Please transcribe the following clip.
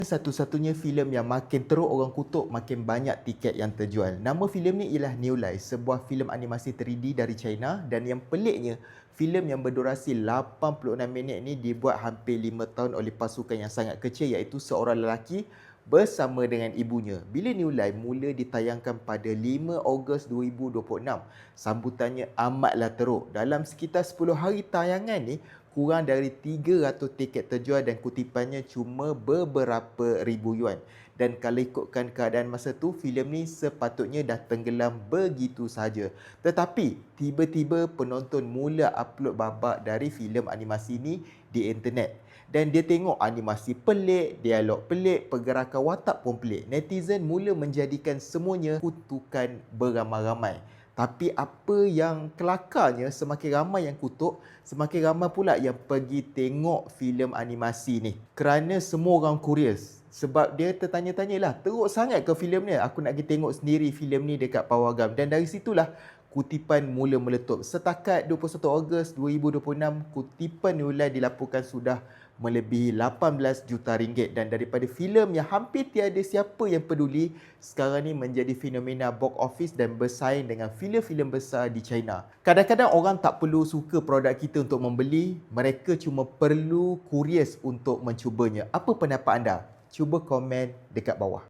Satu-satunya filem yang makin teruk orang kutuk, makin banyak tiket yang terjual. Nama filem ni ialah New Life, sebuah filem animasi 3D dari China, dan yang peliknya, filem yang berdurasi 86 minit ni dibuat hampir 5 tahun oleh pasukan yang sangat kecil, iaitu seorang lelaki bersama dengan ibunya. Bila New Life mula ditayangkan pada 5 Ogos 2026, sambutannya amatlah teruk. Dalam sekitar 10 hari tayangan ni, kurang dari 300 tiket terjual dan kutipannya cuma beberapa ribu yuan. Dan kalau ikutkan keadaan masa tu, filem ni sepatutnya dah tenggelam begitu saja. Tetapi, tiba-tiba penonton mula upload babak dari filem animasi ni di internet. Dan dia tengok animasi pelik, dialog pelik, pergerakan watak pun pelik. Netizen mula menjadikan semuanya kutukan beramai-ramai. Tapi apa yang kelakarnya, semakin ramai yang kutuk, semakin ramai pula yang pergi tengok filem animasi ni. Kerana semua orang curious. Sebab dia tertanya-tanyalah, teruk sangat ke filem ni? Aku nak pergi tengok sendiri filem ni dekat Pawagam. Dan dari situlah kutipan mula meletup. Setakat 21 Ogos 2026, kutipan New Life dilaporkan sudah melebihi 18 juta ringgit, dan daripada filem yang hampir tiada siapa yang peduli, sekarang ni menjadi fenomena box office dan bersaing dengan filem-filem besar di China. Kadang-kadang orang tak perlu suka produk kita untuk membeli, mereka cuma perlu curious untuk mencubanya. Apa pendapat anda? Cuba komen dekat bawah.